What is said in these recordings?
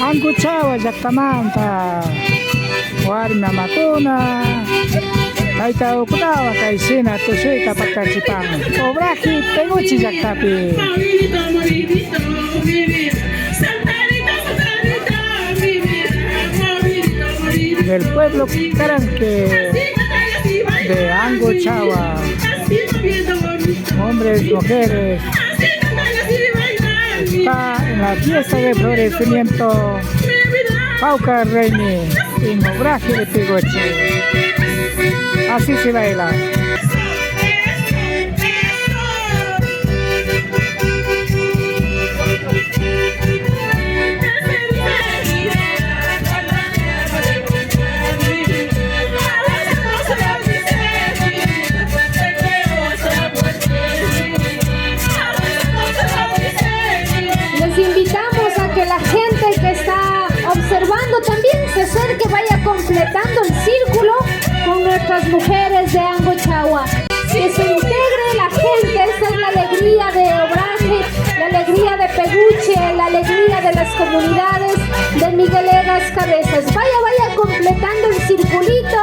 Anguchawa llaqtamanta warmi amakuna kayta ukutawa kay sina tushuyta pakachipan obraji Peguchi llaqtapi del pueblo Caranqui de Anguchawa, hombres, mujeres, está en la fiesta de florecimiento Pauca Reini en Obraje de Peguchi. Así se baila. También se acerque, vaya completando el círculo con nuestras mujeres de Anguchawa. Que se integre la gente, esta es la alegría de Obraje, la alegría de Peguchi, la alegría de las comunidades de Miguel Egas Cabezas. Vaya completando el circulito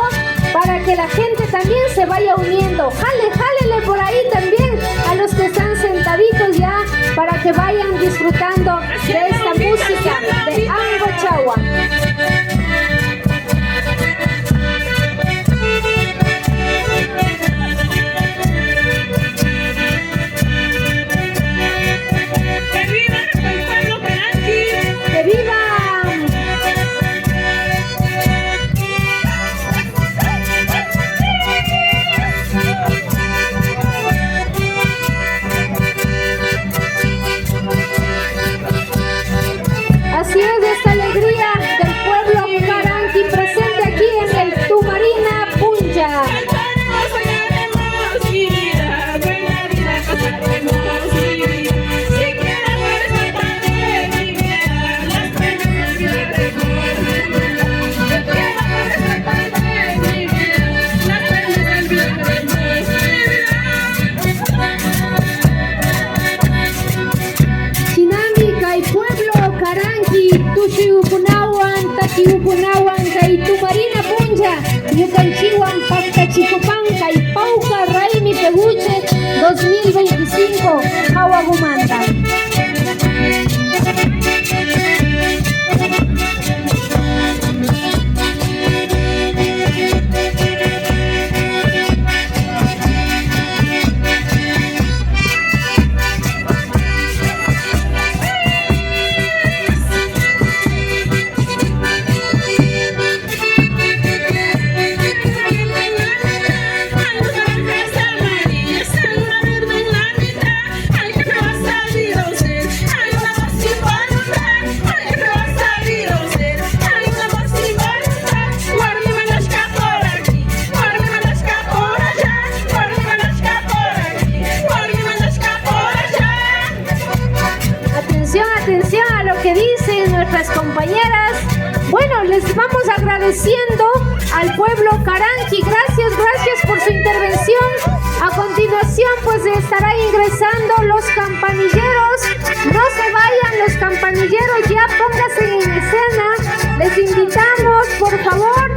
para que la gente también se vaya uniendo. Jálele por ahí también a los que están sentaditos ya para que vayan disfrutando de esta música de Anguchawa. Así es, esta alegría del pueblo Caranqui presente aquí en el Tumarina Punja. Tushuyukunawan, Takiukunawan, kay Tumarina Punja, Yukanchiwan, Pactachicopan, kay Pauca Reini Peguchi 2025, Hawagumanta. Atención a lo que dicen nuestras compañeras. Bueno, les vamos agradeciendo al pueblo Caranqui. Gracias por su intervención. A continuación, pues estará ingresando los campanilleros. No se vayan los campanilleros, ya pónganse en escena. Les invitamos, por favor.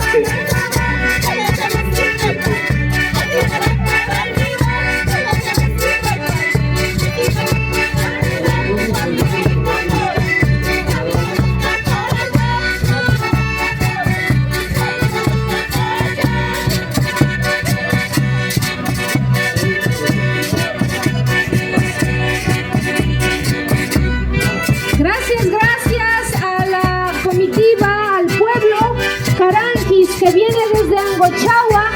Gracias a la comitiva, al pueblo Caranquis que viene desde Anguchawa.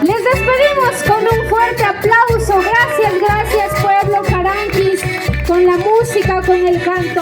Les despedimos con un fuerte aplauso. Gracias pueblo Caranquis, con la música, con el canto.